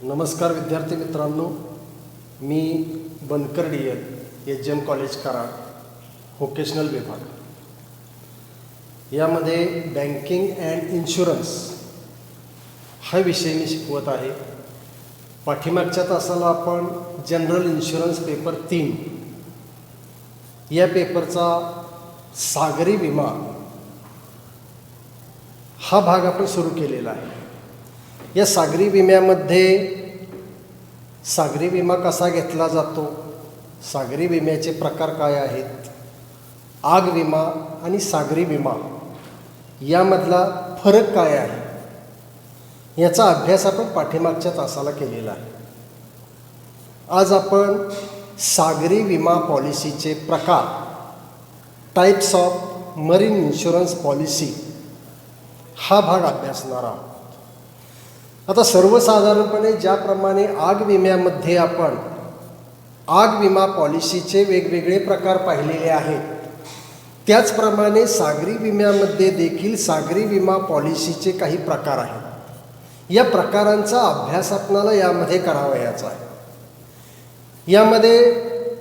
नमस्कार विद्यार्थी मित्रांनो, मी बनकर DL HM college Karad vocational विभाग यामध्ये बँकिंग अँड इन्शुरन्स हा विषय मी शिकवत आहे. पाठीमागच्या तासाला आपण जनरल इन्शुरन्स पेपर 3 या पेपरचा सागरी विमा हा भाग आपण सुरू केलेला आहे. या सागरी विम्यामध्ये सागरी विमा कसा घेतला जातो, सागरी विम्याचे प्रकार काय आहेत, आग विमा आणि सागरी विमा यामधला फरक काय आहे, याचा अभ्यास आपण पाठीमागच्या तासाला केलेला आहे. आज आपण सागरी विमा पॉलिसीचे प्रकार, types of marine insurance policy हा भाग अभ्यासणार आहोत. आता सर्वसाधारणपणे ज्याप्रमाणे आग विम्यामध्ये आपण आग विमा पॉलिसीचे वेगवेगळे प्रकार पाहिलेले आहेत, त्याचप्रमाणे सागरी विम्यामध्ये देखील सागरी विमा पॉलिसीचे काही प्रकार आहेत. या प्रकारांचा अभ्यास आपल्याला यामध्ये करावयाचा आहे. यामध्ये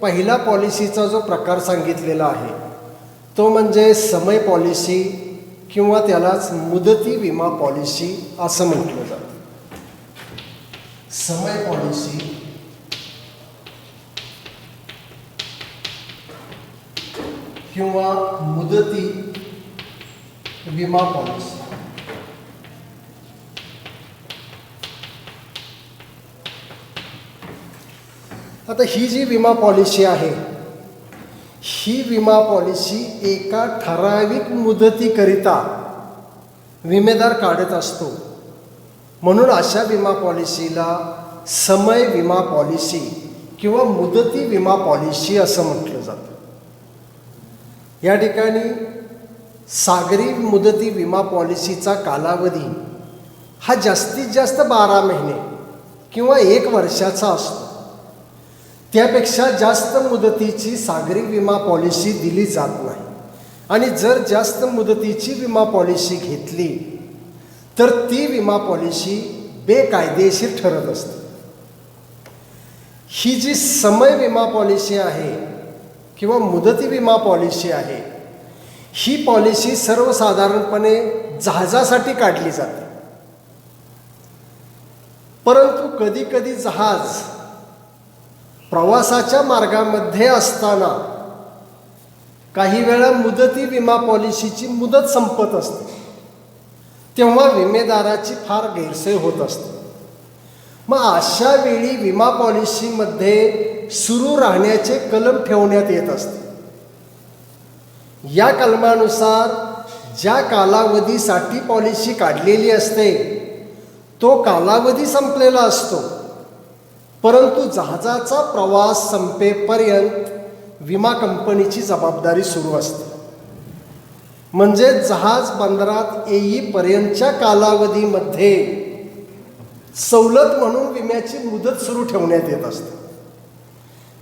पहिला पॉलिसीचा जो प्रकार सांगितलेला आहे तो म्हणजे समय पॉलिसी किंवा त्यालाच मुदती विमा पॉलिसी असं म्हटलं जातं. समय पॉलिसी किंवा मुदती विमा पॉलिसी. आता ही जी विमा पॉलिसी आहे, ही विमा पॉलिसी एका ठराविक मुदतीकरिता विमेदार काढत असतो. म्हणून अशा विमा पॉलिसीला समय विमा पॉलिसी किंवा मुदती विमा पॉलिसी असं म्हटलं जातं. या ठिकाणी सागरी मुदती विमा पॉलिसीचा कालावधी हा जास्तीत जास्त 12 महिने किंवा 1 वर्षाचा असतो. त्यापेक्षा जास्त मुदतीची सागरी विमा पॉलिसी दिली जात नाही. आणि जर जास्त मुदतीची विमा पॉलिसी घेतली तर ती विमा पॉलिसी बेकायदेशीर ठरत असते. ही जी समय विमा पॉलिसी आहे किंवा मुदती विमा पॉलिसी आहे, ही पॉलिसी सर्वसाधारणपणे जहाजासाठी काढली जाते. परंतु कधीकधी जहाज प्रवासाच्या मार्गामध्ये असताना काही वेळा मुदती विमा पॉलिसीची मुदत संपत असते, तेव्हा विमेदाराची फार गैरसोय होत असते. मग अशा वेळी विमा पॉलिसीमध्ये सुरू राहण्याचे कलम ठेवण्यात येत असते. या कलमानुसार ज्या कालावधीसाठी पॉलिसी काढलेली असते तो कालावधी संपलेला असतो, परंतु जहाजाचा प्रवास संपेपर्यंत विमा कंपनीची जबाबदारी सुरू असते. म्हणजे जहाज बंदरात येईपर्यंतच्या कालावधीमध्ये सवलत म्हणून विम्याची मुदत सुरू ठेवण्यात येत असते.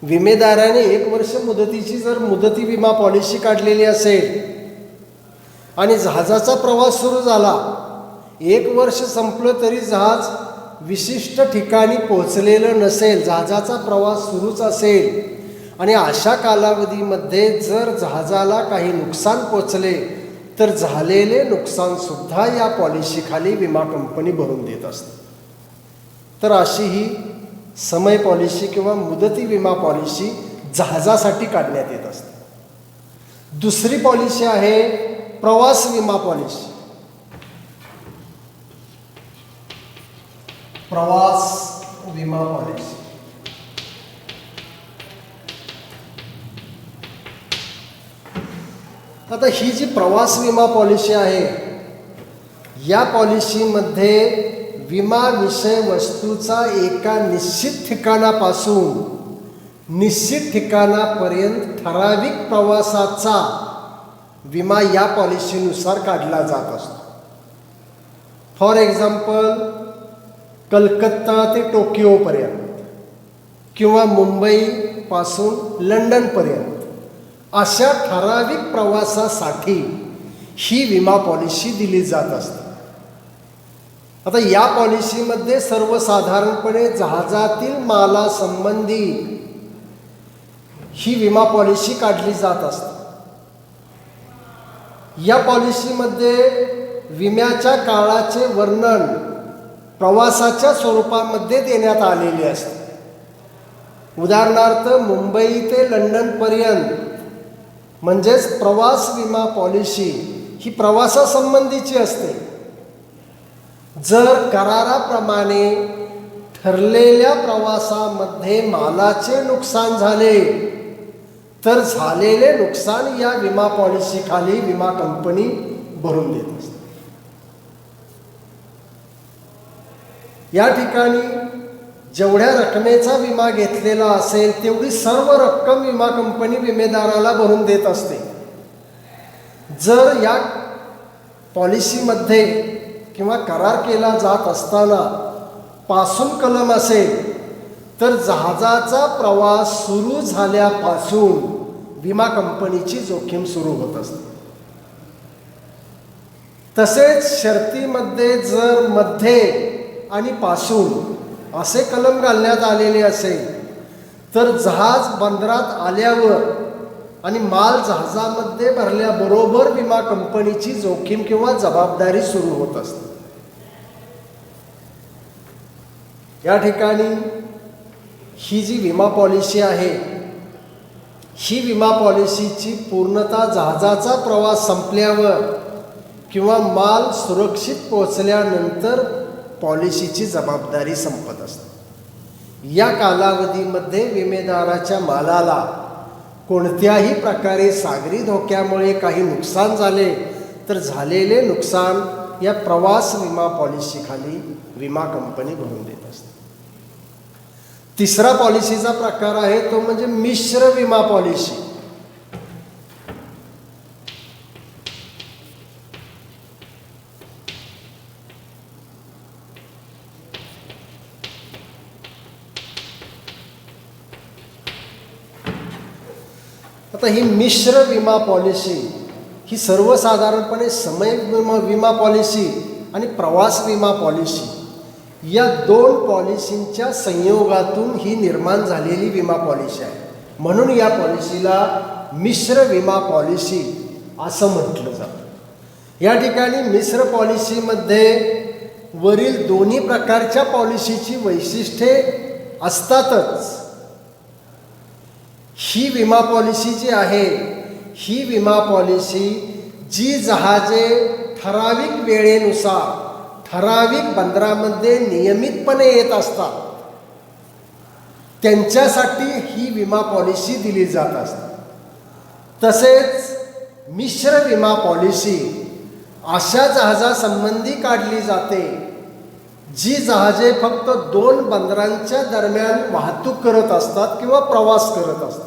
विमेदाराने 1 वर्ष मुदतीची जर मुदती विमा पॉलिसी काढलेली असेल आणि जहाजाचा प्रवास सुरू झाला, 1 वर्ष संपलं तरी जहाज विशिष्ट ठिकाणी पोहोचलेलं नसेल, जहाजाचा प्रवास सुरूच असेल आणि अशा कालावधीमध्ये जर जहाजाला काही नुकसान पोचले तर झालेले नुकसानसुद्धा या पॉलिसीखाली विमा कंपनी भरून देत असते. तर अशी ही समय पॉलिसी किंवा मुदती विमा पॉलिसी जहाजासाठी काढण्यात येत असते. दुसरी पॉलिसी आहे प्रवास विमा पॉलिसी. प्रवास विमा पॉलिसी आता ही जी प्रवास विमा पॉलिसी आहे, या पॉलिसीमध्ये विमा विषय वस्तूचा एका निश्चित ठिकाणापासून निश्चित ठिकाणापर्यंत ठराविक प्रवासाचा विमा या पॉलिसीनुसार काढला जात असतो. फॉर एक्झाम्पल, कलकत्ता ते टोकियोपर्यंत किंवा मुंबईपासून लंडनपर्यंत अशा ठराविक प्रवासासाठी ही विमा पॉलिसी दिली जात असते. आता या पॉलिसीमध्ये सर्वसाधारणपणे जहाजातील मालासंबंधी ही विमा पॉलिसी काढली जात असते. या पॉलिसीमध्ये विम्याच्या काळाचे वर्णन प्रवासाच्या स्वरूपामध्ये देण्यात आलेले असते. उदाहरणार्थ मुंबई ते लंडनपर्यंत म्हणजेच प्रवास विमा पॉलिसी ही प्रवासासंबंधीची असते. जर कराराप्रमाणे ठरलेल्या प्रवासामध्ये मालाचे नुकसान झाले तर झालेले नुकसान या विमा पॉलिसीखाली विमा कंपनी भरून देत असते. या ठिकाणी जेवढ्या रकमेचा विमा घेतलेला असेल तेवढी सर्व रक्कम विमा कंपनी विमेदाराला भरून देत असते. जर या पॉलिसीमध्ये किंवा करार केला जात असताना पासून कलम असेल तर जहाजाचा प्रवास सुरू झाल्यापासून विमा कंपनीची जोखीम सुरू होत असते. तसेच शर्तीमध्ये जर मध्ये आणि पासून असे कलम घालण्यात आलेले असेल तर जहाज बंदरात आल्यावर आणि माल जहाजामध्ये भरल्याबरोबर विमा कंपनीची जोखीम किंवा जबाबदारी सुरू होत असते. या ठिकाणी ही जी विमा पॉलिसी आहे ही विमा पॉलिसीची पूर्णतः जहाजाचा प्रवास संपल्यावर किंवा माल सुरक्षित पोहोचल्यानंतर पॉलिसीची जबाबदारी संपत असते. या कालावधीमध्ये विमेदाराच्या मालाला कोणत्याही प्रकारे सागरी धोक्यामुळे काही नुकसान झाले तर झालेले नुकसान या प्रवास विमा पॉलिसीखाली विमा कंपनी भरून देत असते. तिसरा पॉलिसीचा प्रकार आहे तो म्हणजे मिश्र विमा पॉलिसी. आता ही मिश्र विमा पॉलिसी ही सर्वसाधारणपणे समय विमा पॉलिसी आणि प्रवास विमा पॉलिसी या दोन पॉलिसींच्या संयोगातून ही निर्माण झालेली विमा पॉलिसी आहे. म्हणून या पॉलिसीला मिश्र विमा पॉलिसी असं म्हटलं जातं. या ठिकाणी मिश्र पॉलिसीमध्ये वरील दोन्ही प्रकारच्या पॉलिसीची वैशिष्ट्ये असतातच. ही विमा पॉलिसी जी आहे ही विमा पॉलिसी जी जहाजे ठराविक वेळेनुसार ठराविक बंदरामध्ये नियमितपणे येत असतात त्यांच्यासाठी ही विमा पॉलिसी दिली जात असते. तसेच मिश्र विमा पॉलिसी अशा जहाजासंबंधी काढली जाते जी जहाजे फक्त दोन बंदरांच्या दरम्यान वाहतूक करत असतात किंवा प्रवास करत असतात.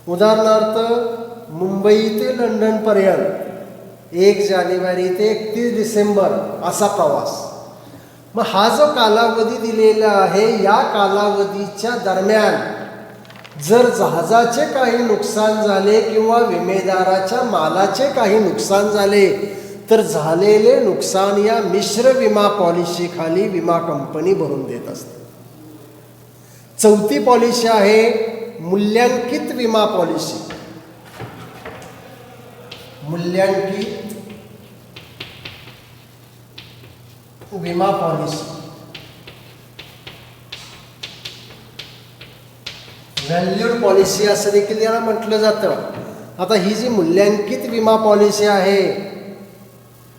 उदाहरणार्थ मुंबई ते लंडनपर्यंत 1 जानेवारी ते 31 डिसेंबर असा प्रवास. मग हा जो कालावधी दिलेला आहे या कालावधीच्या दरम्यान जर जहाजाचे काही नुकसान झाले किंवा विमेदाराच्या मालाचे काही नुकसान झाले तर झालेले नुकसान या मिश्र विमा पॉलिसीखाली विमा कंपनी भरून देत असते. चौथी पॉलिसी आहे मूल्यांकित विमा पॉलिसी. मूल्यांकित विमा पॉलिसी व्हॅल्यूड पॉलिसी असं देखील याला म्हटलं जातं. आता ही जी मूल्यांकित विमा पॉलिसी आहे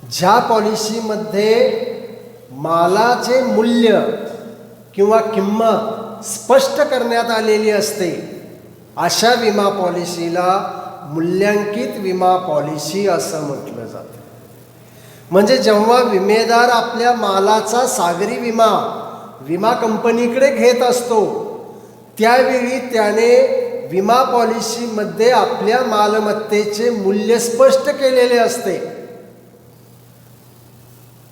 ज्या पॉलिसीमध्ये मालाचे मूल्य किंवा किंमत स्पष्ट करण्यात आलेली असते अशा विमा पॉलिसीला मूल्यांकित विमा पॉलिसी असं म्हटलं जातं. म्हणजे जेव्हा विमेदार आपल्या मालाचा सागरी विमा विमा कंपनीकडे घेत असतो त्यावेळी त्याने विमा पॉलिसीमध्ये आपल्या मालमत्तेचे मूल्य स्पष्ट केलेले असते.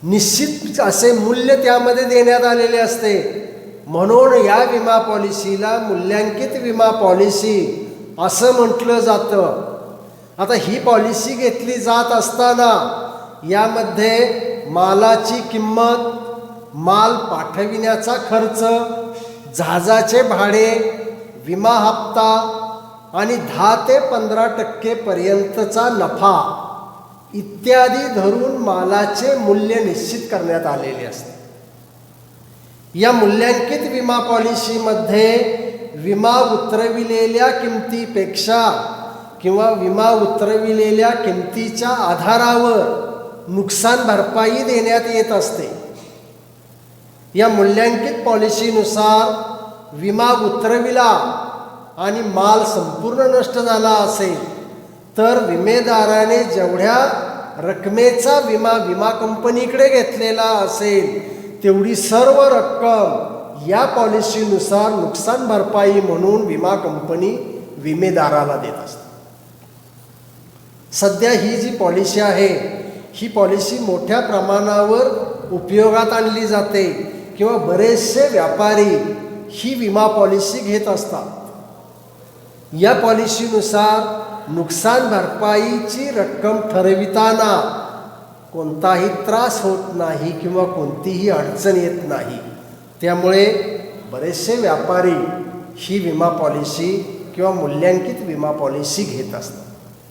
निश्चित असे मूल्य त्यामध्ये देण्यात आलेले असते. म्हणून या विमा पॉलिसीला मूल्यांकित विमा पॉलिसी असं म्हटलं जातं. आता ही पॉलिसी घेतली जात असताना यामध्ये मालाची किंमत माल पाठविण्याचा खर्च, जहाजाचे भाडे, विमा हप्ता आणि 10 ते 15% पर्यंतचा नफा इत्यादी धरून मालाचे मूल्य निश्चित करण्यात आलेले असते. या मूल्यांकित विमा पॉलिसीमध्ये विमा उतरविलेल्या किमतीपेक्षा किंवा विमा उतरविलेल्या किमतीच्या आधारावर नुकसान भरपाई देण्यात येत असते. या मूल्यांकित पॉलिसीनुसार विमा उतरविला आणि माल संपूर्ण नष्ट झाला असेल तर विमेदाराने जेवढ्या रकमेचा विमा कंपनीकडे घेतलेला असेल तेवढी सर्व रक्कम या पॉलिसीनुसार नुकसान भरपाई म्हणून विमा कंपनी विमेदाराला देत असते. सध्या ही जी पॉलिसी आहे ही पॉलिसी मोठ्या प्रमाणावर उपयोगात आणली जाते किंवा बरेचसे व्यापारी ही विमा पॉलिसी घेत असतात. या पॉलिसीनुसार नुकसान भरपाईची रक्कम ठरविताना कोणताही त्रास होत नाही किंवा कोणतीही अडचण येत नाही. त्यामुळे बरेचसे व्यापारी ही विमा पॉलिसी किंवा मूल्यांकित विमा पॉलिसी घेत असतात.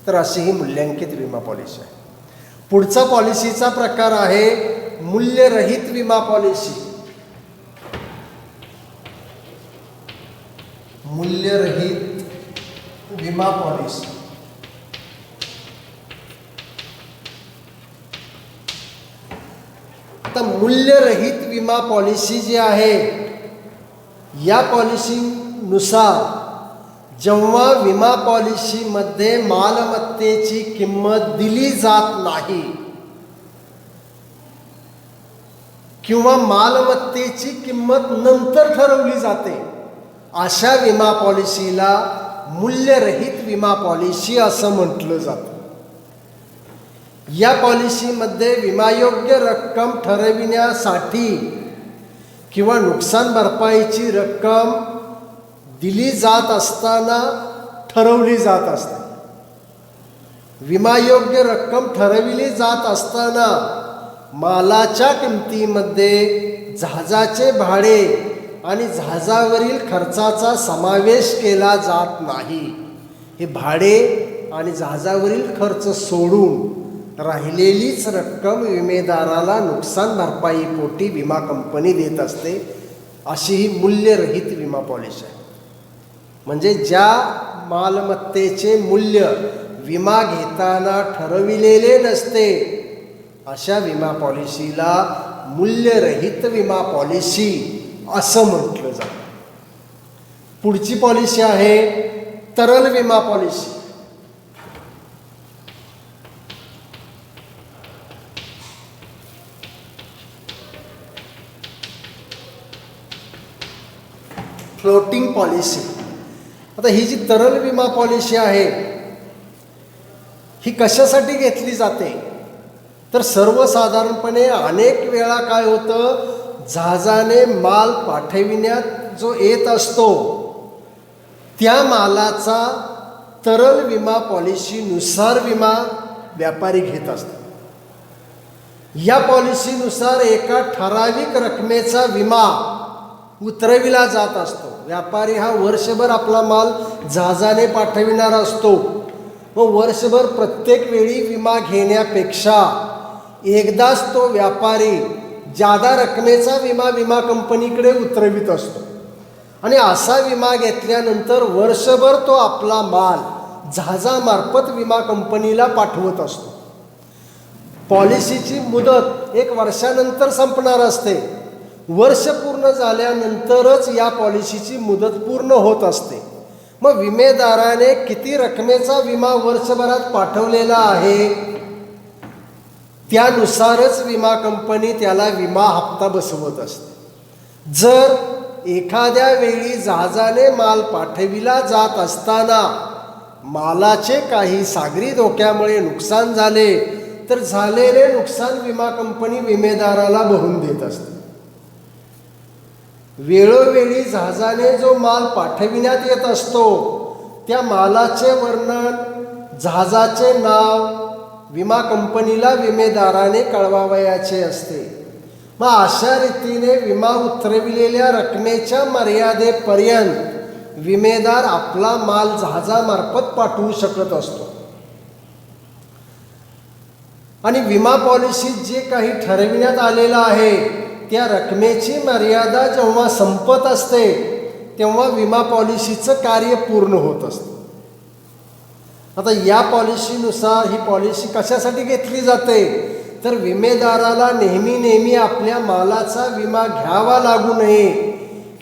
तर अशी ही मूल्यांकित विमा पॉलिसी आहे. पुढचा पॉलिसीचा प्रकार आहे मूल्यरहित विमा पॉलिसी. मूल्यरहित विमा पॉलिसी आता मूल्यरहित विमा पॉलिसी जी आहे या पॉलिसीनुसार जेव्हा विमा पॉलिसीमध्ये मालमत्तेची किंमत दिली जात नाही किंवा मालमत्तेची किंमत नंतर ठरवली जाते अशा विमा पॉलिसीला मूल्यरहित विमा पॉलिसी असं म्हटलं जातं. या पॉलिसीमध्ये विमायोग्य रक्कम ठरविण्यासाठी किंवा नुकसान भरपाईची रक्कम दिली जात असताना ठरवली जात असते. विमायोग्य रक्कम ठरविली जात असताना मालाच्या किमतीमध्ये जहाजाचे भाडे आणि जहाजावरील खर्चाचा समावेश केला जात नाही. हे भाडे आणि जहाजावरील खर्च सोडून राहिलेलीच रक्कम विमेदाराला नुकसान भरपाई पोटी विमा कंपनी देत असते. अशी ही मूल्यरहित विमा पॉलिसी आहे. म्हणजे ज्या मालमत्तेचे मूल्य विमा घेताना ठरविलेले नसते अशा विमा पॉलिसीला मूल्यरहित विमा पॉलिसी असं म्हटलं जातं. पुढची पॉलिसी आहे तरल विमा पॉलिसी. Floating policy. आता ही जी तरल विमा पॉलिसी आहे ही कशासाठी घेतली जाते तर सर्वसाधारणपणे अनेक वेळा काय होतं, जहाजाने माल पाठविण्यात जो येत असतो त्या मालाचा तरल विमा पॉलिसीनुसार विमा व्यापारी घेत असतात. या पॉलिसीनुसार एका ठराविक रकमेचा विमा उतरविला जात असतो. व्यापारी हा वर्षभर आपला माल जहाजाने पाठविणारा असतो व वर्षभर प्रत्येक वेळी विमा घेण्यापेक्षा एकदाच तो व्यापारी जादा रकमेचा विमा कंपनीकडे उतरवित असतो आणि असा विमा घेतल्यानंतर वर्षभर तो आपला माल जहाजामार्फत विमा कंपनीला पाठवत असतो. पॉलिसीची मुदत 1 वर्षानंतर संपणार असते. वर्ष पूर्ण झाल्यानंतरच या पॉलिसीची मुदत पूर्ण होत असते. मग विमेदाराने किती रकमेचा विमा वर्षभरात पाठवलेला आहे त्यानुसारच विमा कंपनी त्याला विमा हप्ता बसवत असते. जर एखाद्या वेळी जहाजाने माल पाठविला जात असताना मालाचे काही सागरी धोक्यामुळे नुकसान झाले तर झालेले नुकसान विमा कंपनी विमेदाराला भरून देत असते. वेळोवेळी जहाजाने जो माल पाठविण्यात येत असतो त्या मालाचे वर्णन, जहाजाचे नाव विमा कंपनीला विमेदाराने कळवावयाचे असते. मग अशा रीतीने विमा उतरविलेल्या रकमेच्या मर्यादेपर्यंत विमेदार आपला माल जहाजामार्फत पाठवू शकत असतो. आणि विमा पॉलिसीत जे काही ठरविण्यात आलेलं आहे त्या रकमेची मर्यादा जेव्हा संपत असते तेव्हा विमा पॉलिसीचं कार्य पूर्ण होत असतं. आता या पॉलिसीनुसार ही पॉलिसी कशासाठी घेतली जाते तर विमेदाराला नेहमी आपल्या मालाचा विमा घ्यावा लागू नये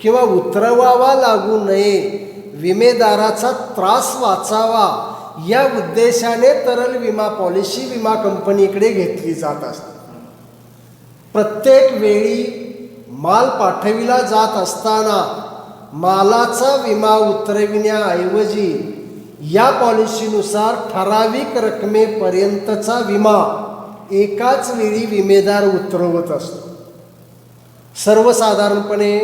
किंवा उतरवावा लागू नये, विमेदाराचा त्रास वाचावा या उद्देशाने तरल विमा पॉलिसी विमा कंपनीकडे घेतली जात असते. प्रत्येक वेळी माल पाठविला जात असताना मालाचा विमा उतरविण्याऐवजी या पॉलिसीनुसार ठराविक रकमेपर्यंतचा विमा एकाच वेळी विमेदार उतरवत असतो. सर्वसाधारणपणे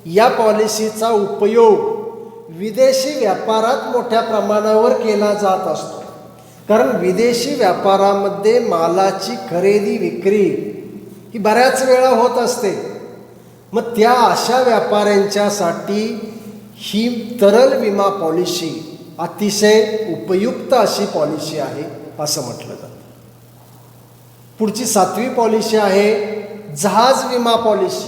या पॉलिसीचा उपयोग विदेशी व्यापारात मोठ्या प्रमाणावर केला जात असतो, कारण विदेशी व्यापारामध्ये मालाची खरेदी विक्री ही बऱ्याच वेळा होत असते. मग त्या अशा व्यापाऱ्यांच्यासाठी ही तरल विमा पॉलिसी अतिशय उपयुक्त अशी पॉलिसी आहे असं म्हटलं जातं. पुढची 7वी पॉलिसी आहे जहाज विमा पॉलिसी.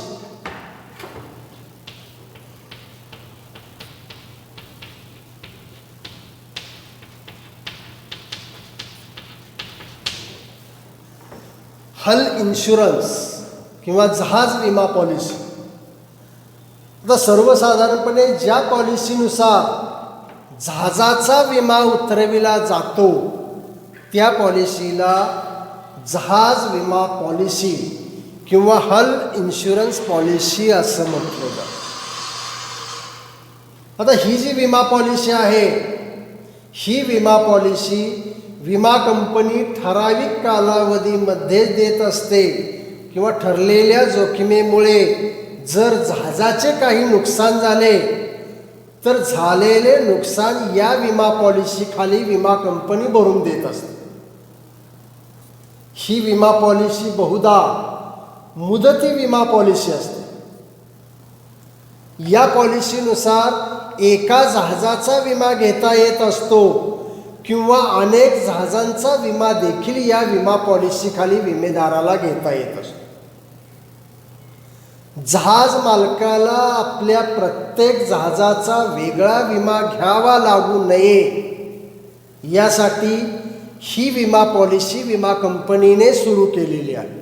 हल इन्शुरन्स किंवा जहाज विमा पॉलिसी. आता सर्वसाधारणपणे ज्या पॉलिसीनुसार जहाजाचा विमा उतरविला जातो त्या पॉलिसीला जहाज विमा पॉलिसी किंवा हल इन्शुरन्स पॉलिसी असं म्हटलं जातं. आता ही जी विमा पॉलिसी आहे ही विमा पॉलिसी विमा कंपनी ठराविक कालावधीमध्ये देत असते किंवा ठरलेल्या जोखमीमुळे जर जहाजाचे काही नुकसान झाले तर झालेले नुकसान या विमा पॉलिसीखाली विमा कंपनी भरून देत असते. ही विमा पॉलिसी बहुधा मुदती विमा पॉलिसी असते. या पॉलिसीनुसार एका जहाजाचा विमा घेता येत असतो किंवा अनेक जहाजांचा विमा देखील या विमा पॉलिसीखाली विमेदाराला घेता येत असतो. जहाज मालकाला आपल्या प्रत्येक जहाजाचा वेगळा विमा घ्यावा लागू नये यासाठी ही विमा पॉलिसी विमा कंपनीने सुरू केलेली आहे.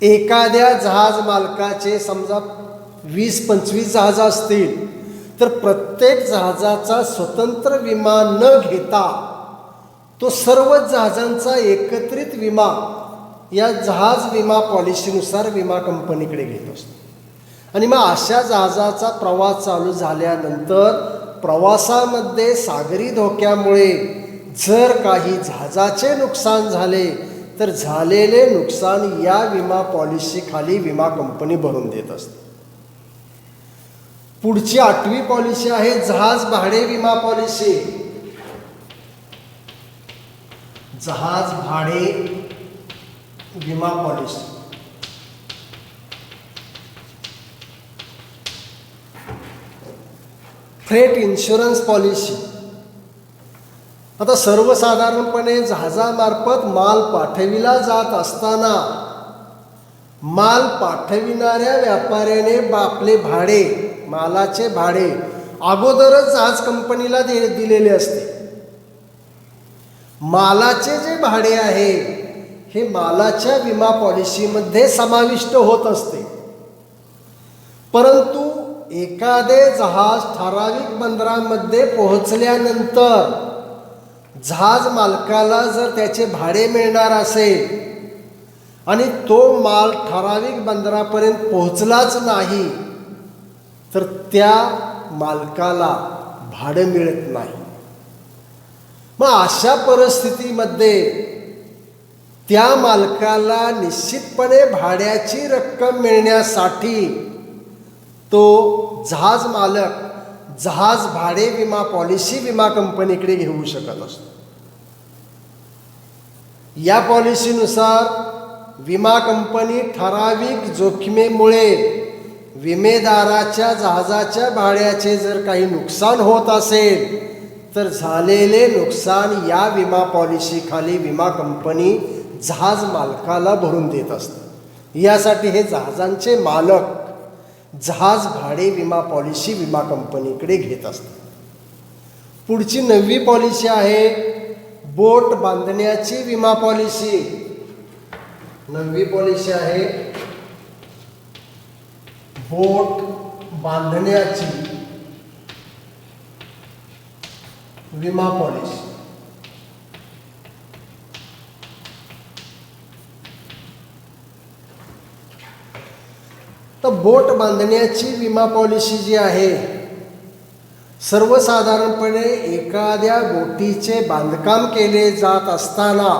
एखाद्या जहाज मालकाचे समजा 20-25 जहाज असतील तर प्रत्येक जहाजाचा स्वतंत्र विमा न घेता तो सर्व जहाजांचा एकत्रित विमा या जहाज विमा पॉलिसीनुसार विमा कंपनीकडे घेत असतो. आणि मग अशा जहाजाचा प्रवास चालू झाल्यानंतर प्रवासामध्ये सागरी धोक्यामुळे जर काही जहाजाचे नुकसान झाले तर झालेले नुकसान या विमा पॉलिसीखाली विमा कंपनी भरून देत असते. पुढची 8वी पॉलिसी आहे जहाज भाडे विमा पॉलिसी. जहाज भाडे विमा पॉलिसी. Freight insurance policy. आता सर्वसाधारणपणे जहाजामार्फत माल पाठविला जात असताना माल पाठविणाऱ्या व्यापाऱ्याने आपले भाडे मालाचे भाडे अगोदरच जहाज कंपनीला दिलेले असते. मालाचे जे भाडे आहे हे मालाच्या विमा पॉलिसीमध्ये समाविष्ट होत असते. परंतु एखादे जहाज ठराविक बंदरामध्ये पोहोचल्यानंतर जहाज मालकाला जर त्याचे भाडे मिळणार असेल आणि तो माल ठराविक बंदरापर्यंत पोहोचलाच नाही तर त्या मालकाला भाडं मिळत नाही. मग अशा परिस्थितीमध्ये त्या मालकाला निश्चितपणे भाड्याची रक्कम मिळण्यासाठी तो जहाज मालक जहाज भाडे विमा पॉलिसी विमा कंपनीकडे घेऊ शकत असतो. या पॉलिसीनुसार विमा कंपनी ठराविक जोखमीमुळे विमेदाराच्या जहाजाच्या भाड्याचे जर काही नुकसान होत असेल तर झालेले नुकसान या विमा पॉलिसीखाली विमा कंपनी जहाज मालकाला भरून देत असते. यासाठी हे जहाजांचे मालक जहाज भाडे विमा पॉलिसी विमा कंपनीकडे घेत असतात. पुढची 9वी पॉलिसी आहे बोट बांधण्याची विमा पॉलिसी. 9वी पॉलिसी आहे बोट बांधण्याची विमा पॉलिसी. तर बोट बांधण्याची विमा पॉलिसी जी आहे, सर्वसाधारणपणे एखाद्या बोटीचे बांधकाम केले जात असताना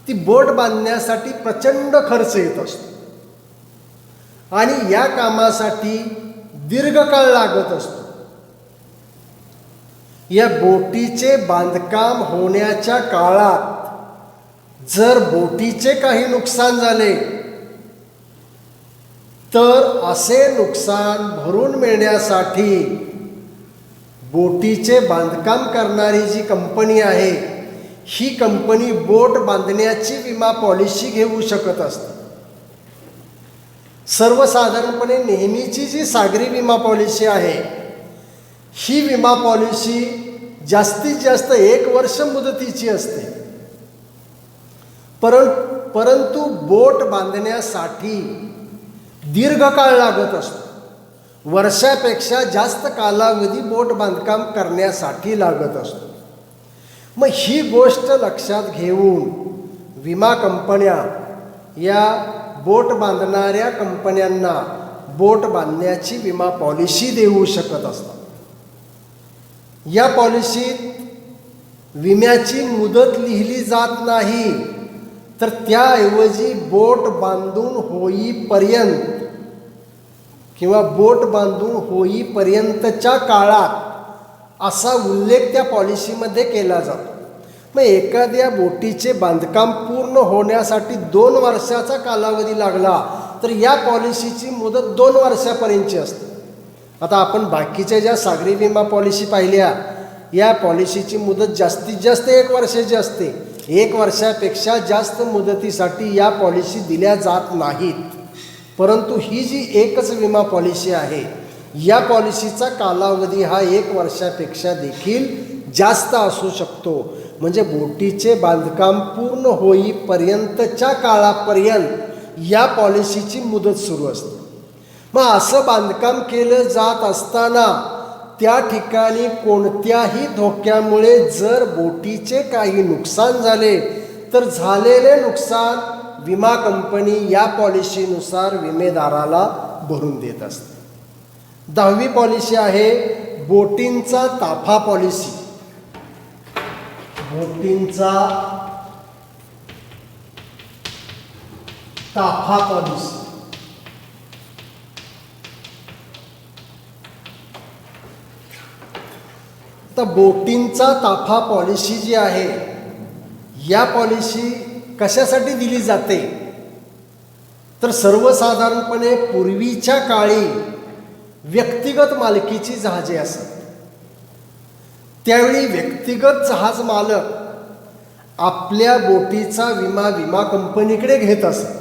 ती बोट बांधण्यासाठी प्रचंड खर्च येत असतो आणि या कामासाठी दीर्घकाळ लागत असतो. या बोटीचे बांधकाम होण्याच्या काळात जर बोटीचे काही नुकसान झाले तर असे नुकसान भरून मिळण्यासाठी बोटीचे बांधकाम करणारी जी कंपनी आहे ही कंपनी बोट बांधण्याची विमा पॉलिसी घेऊ शकत असते. सर्वसाधारणपणे नेहमीची जी सागरी विमा पॉलिसी आहे ही विमा पॉलिसी जास्तीत जास्त 1 वर्ष मुदतीची असते. परंतु बोट बांधण्यासाठी दीर्घकाळ लागत असतो. वर्षापेक्षा जास्त कालावधी बोट बांधकाम करण्यासाठी लागत असतो. मग ही गोष्ट लक्षात घेऊन विमा कंपन्या या बोट बांधणाऱ्या कंपन्यांना बोट बांधण्याची विमा पॉलिसी देऊ शकत असतात. या पॉलिसीत विम्याची मुदत लिहिली जात नाही, तर त्याऐवजी बोट बांधून होईपर्यंत किंवा बोट बांधून होईपर्यंतच्या काळात असा उल्लेख त्या पॉलिसीमध्ये केला जातो. मग एखाद्या बोटीचे बांधकाम पूर्ण होण्यासाठी 2 वर्षाचा कालावधी लागला तर या पॉलिसीची मुदत 2 वर्षापर्यंतची असते. आता आपण बाकीच्या ज्या सागरी विमा पॉलिसी पाहिल्या, या पॉलिसीची मुदत जास्तीत जास्त 1 वर्षाची असते. 1 वर्षापेक्षा जास्त मुदतीसाठी या पॉलिसी दिल्या जात नाहीत. परंतु ही जी एकच विमा पॉलिसी आहे, या पॉलिसीचा कालावधी हा 1 वर्षापेक्षा देखील जास्त असू शकतो. म्हणजे बोटीचे बांधकाम पूर्ण होईपर्यंतच्या काळापर्यंत या पॉलिसीची मुदत सुरू असते. मग असं बांधकाम केलं जात असताना त्या ठिकाणी कोणत्याही धोक्यामुळे जर बोटीचे काही नुकसान झाले तर झालेले नुकसान विमा कंपनी या पॉलिसीनुसार विमेदाराला भरून देत असते. 10वी पॉलिसी आहे बोटींचा ताफा पॉलिसी. बोटींचा ताफा पॉलिसी. तर बोटींचा ताफा पॉलिसी जी आहे, या पॉलिसी कशासाठी दिली जाते तर सर्वसाधारणपणे पूर्वीच्या काळी व्यक्तिगत मालकीची जहाजे असत. त्यावेळी व्यक्तिगत जहाज मालक आपल्या बोटीचा विमा कंपनीकडे घेत असत.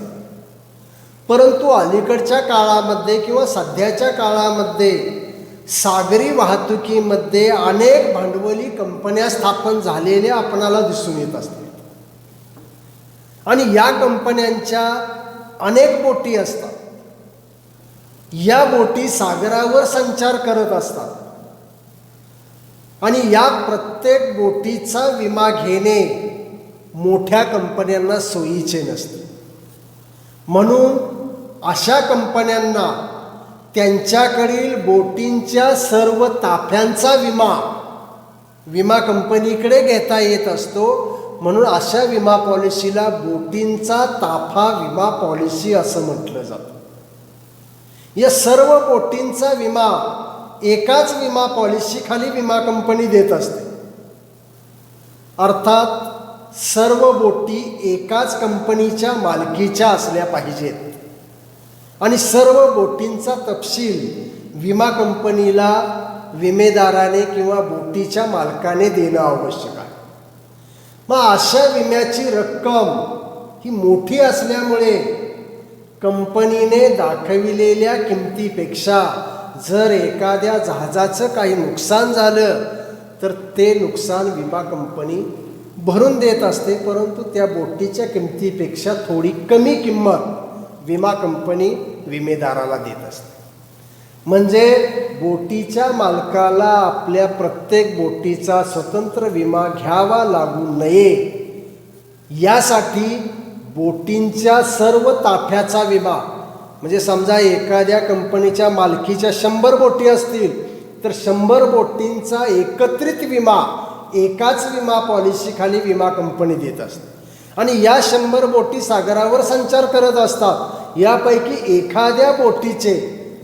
परंतु अलीकडच्या काळामध्ये किंवा सध्याच्या काळामध्ये सागरी वाहतुकीमध्ये अनेक भांडवली कंपन्या स्थापन झालेल्या आपणाला दिसून येत असतात आणि या कंपन्यांच्या अनेक बोटी असतात. या बोटी सागरावर संचार करत असतात आणि या प्रत्येक बोटीचा विमा घेणे मोठ्या कंपन्यांना सोयीचे नसते. म्हणून अशा कंपन्यांना त्यांच्याकडील बोटींच्या सर्व ताफ्यांचा विमा कंपनीकडे घेता येत असतो. म्हणून अशा विमा पॉलिसीला बोटींचा ताफा विमा पॉलिसी असं म्हटलं जातं. या सर्व बोटींचा विमा एकाच विमा पॉलिसीखाली विमा कंपनी देत असते. अर्थात सर्व बोटी एकाच कंपनीच्या मालकीच्या असल्या पाहिजेत आणि सर्व बोटींचा तपशील विमा कंपनीला विमेदाराने किंवा बोटीच्या मालकाने देणं आवश्यक आहे. मग अशा विम्याची रक्कम ही मोठी असल्यामुळे कंपनीने दाखविलेल्या किमतीपेक्षा जर एखाद्या जहाजाचं काही नुकसान झालं तर ते नुकसान विमा कंपनी भरून देत असते, परंतु त्या बोटीच्या किमतीपेक्षा थोडी कमी किंमत विमा कंपनी विमेदाराला देत असते. म्हणजे बोटीच्या मालकाला आपल्या प्रत्येक बोटीचा स्वतंत्र विमा घ्यावा लागू नये यासाठी बोटींच्या सर्व ताफ्याचा विमा, म्हणजे समजा एखाद्या कंपनीच्या मालकीच्या 100 बोटी असतील तर 100 बोटींचा एकत्रित विमा एकाच विमा पॉलिसीखाली विमा कंपनी देत असते. आणि या 100 बोटी सागरावर संचार करत असतात. यापैकी एखाद्या बोटीचे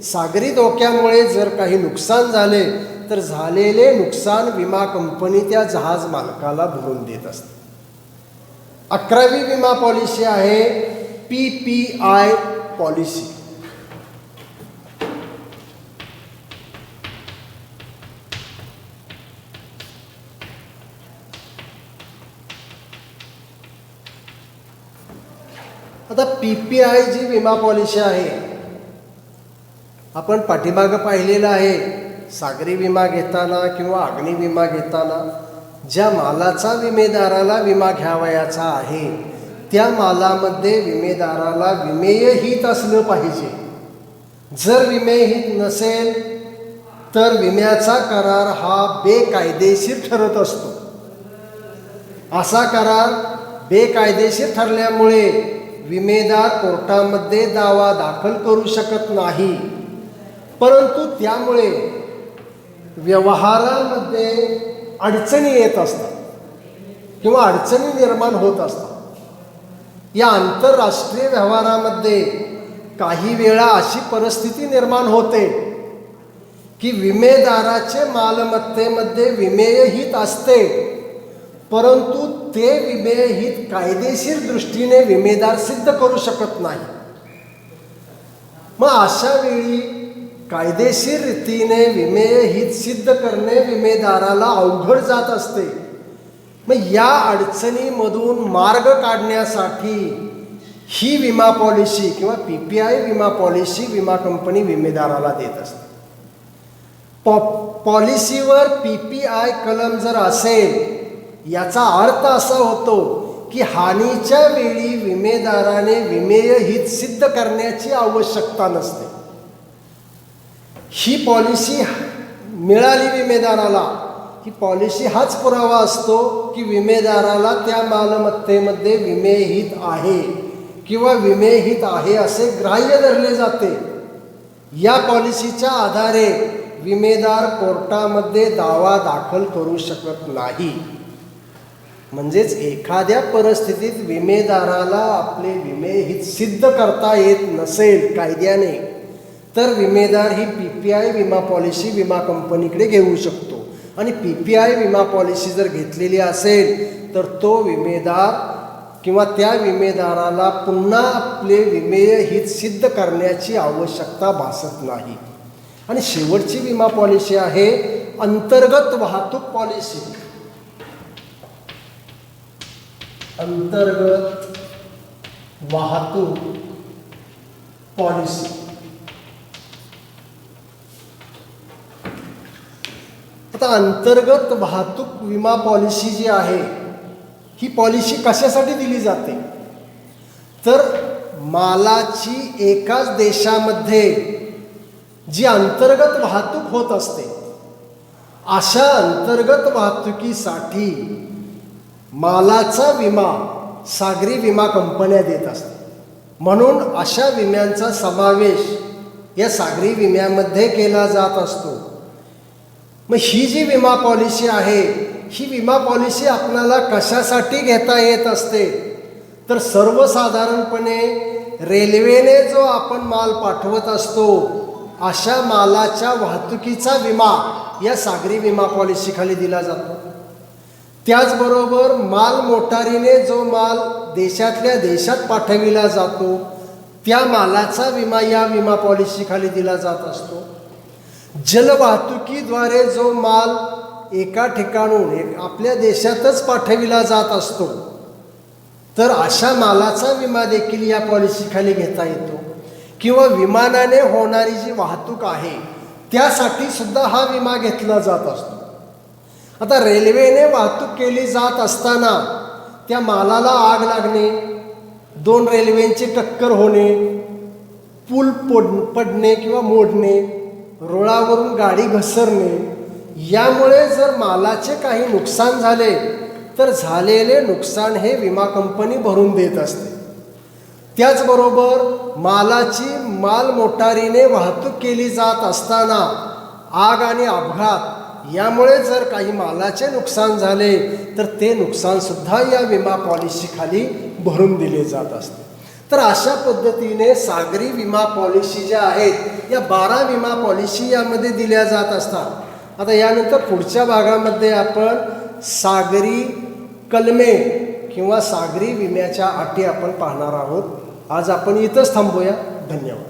सागरी धोक्यामुळे जर काही नुकसान झाले तर झालेले नुकसान विमा कंपनी त्या जहाज मालकाला भरून देत असते. 11वी विमा पॉलिसी आहे PPI पॉलिसी. आता PPI जी विमा पॉलिसी आहे आपण पाठीमागं पाहिलेलं आहे. सागरी विमा घेताना किंवा अग्नी विमा घेताना ज्या मालाचा विमेदाराला विमा घ्यावयाचा आहे त्या मालामध्ये विमेदाराला विमेय हित असलं पाहिजे. जर विमेहित नसेल तर विम्याचा करार हा बेकायदेशीर ठरत असतो. असा करार बेकायदेशीर ठरल्यामुळे विमेदार कोर्टामध्ये दावा दाखल करू शकत नाही, परंतु त्यामुळे व्यवहारामध्ये अडचणी येत असतात किंवा अडचणी निर्माण होत असतात. या आंतरराष्ट्रीय व्यवहारामध्ये काही वेळा अशी परिस्थिती निर्माण होते की विमेदाराचे मालमत्तेमध्ये विमेय हित असते, परंतु ते विमेय हित कायदेशीर दृष्टीने विमेदार सिद्ध करू शकत नाही. मग अशा वेळी कायदेशीर रीतीने विमेय हित सिद्ध करणे विमेदाराला अवघड जात असते. मग या अडचणीमधून मार्ग काढण्यासाठी ही विमा पॉलिसी किंवा PPI विमा पॉलिसी विमा कंपनी विमेदाराला देत असते. पॉलिसीवर PPI कलम जर असेल याचा अर्थ असा होतो की हानीच्या वेळी विमेदाराने विमेय हित सिद्ध करण्याची आवश्यकता नसते. ही पॉलिसी मिळाली विमेदाराला, ही पॉलिसी हाच पुरावा असतो की विमेदाराला त्या मालमत्तेमध्ये विमेहित आहे किंवा विमेहित आहे असे ग्राह्य धरले जाते. या पॉलिसीच्या आधारे विमेदार कोर्टामध्ये दावा दाखल करू शकत नाही. म्हणजेच एखाद्या परिस्थितीत विमेदाराला आपले विमेहित सिद्ध करता येत नसेल कायद्याने तर विमेदार ही PPI विमा पॉलिसी विमा कंपनीकडे घेऊ शकतो. आणि PPI विमा पॉलिसी जर घेतलेली असेल तर तो विमेदार किंवा त्या विमेदाराला पुन्हा आपले विमेय हित सिद्ध करण्याची आवश्यकता भासत नाही. आणि शेवटची विमा पॉलिसी आहे अंतर्गत वाहतूक पॉलिसी. अंतर्गत वाहतूक पॉलिसी. आता अंतर्गत वाहतूक विमा पॉलिसी जी आहे ही पॉलिसी कशासाठी दिली जाते तर मालाची एकाच देशामध्ये जी अंतर्गत वाहतूक होत असते अशा अंतर्गत वाहतुकीसाठी मालाचा विमा सागरी विमा कंपन्या देत असतात. म्हणून अशा विम्यांचा समावेश या सागरी विम्यामध्ये केला जात असतो. मग ही जी विमा पॉलिसी आहे ही विमा पॉलिसी आपल्याला कशासाठी घेता येत असते तर सर्वसाधारणपणे रेल्वेने जो आपण माल पाठवत असतो अशा मालाच्या वाहतुकीचा विमा या सागरी विमा पॉलिसीखाली दिला जातो. त्याचबरोबर माल मोटारीने जो माल देशातल्या देशात पाठविला जातो त्या मालाचा विमा या विमा पॉलिसीखाली दिला जात असतो. जलवाहतुकीद्वारे जो माल एका ठिकाणून आपल्या देशातच पाठविला जात असतो तर अशा मालाचा विमा देखील या पॉलिसीखाली घेता येतो. किंवा विमानाने होणारी जी वाहतूक आहे त्यासाठी सुद्धा हा विमा घेतला जात असतो. आता रेल्वेने वाहतूक केली जात असताना त्या मालाला आग लागणे, दोन रेल्वेंची टक्कर होणे, पूल पडणे किंवा मोडणे, रुळावरून गाडी घसरणे, यामुळे जर मालाचे काही नुकसान झाले तर झालेले नुकसान हे विमा कंपनी भरून देत असते. त्याचबरोबर मालाची माल मोटारीने वाहतूक केली जात असताना आग आणि अपघात यामुळे जर काही मालाचे नुकसान झाले तर ते नुकसानसुद्धा या विमा पॉलिसीखाली भरून दिले जात असते. तर अशा पद्धतीने सागरी विमा पॉलिसी ज्या आहेत या 12 विमा पॉलिसी यामध्ये दिल्या जात असतात. आता यानंतर पुढच्या भागामध्ये आपण सागरी कलमे किंवा सागरी विम्याच्या अटी आपण पाहणार आहोत. आज आपण इथंच थांबूया. धन्यवाद.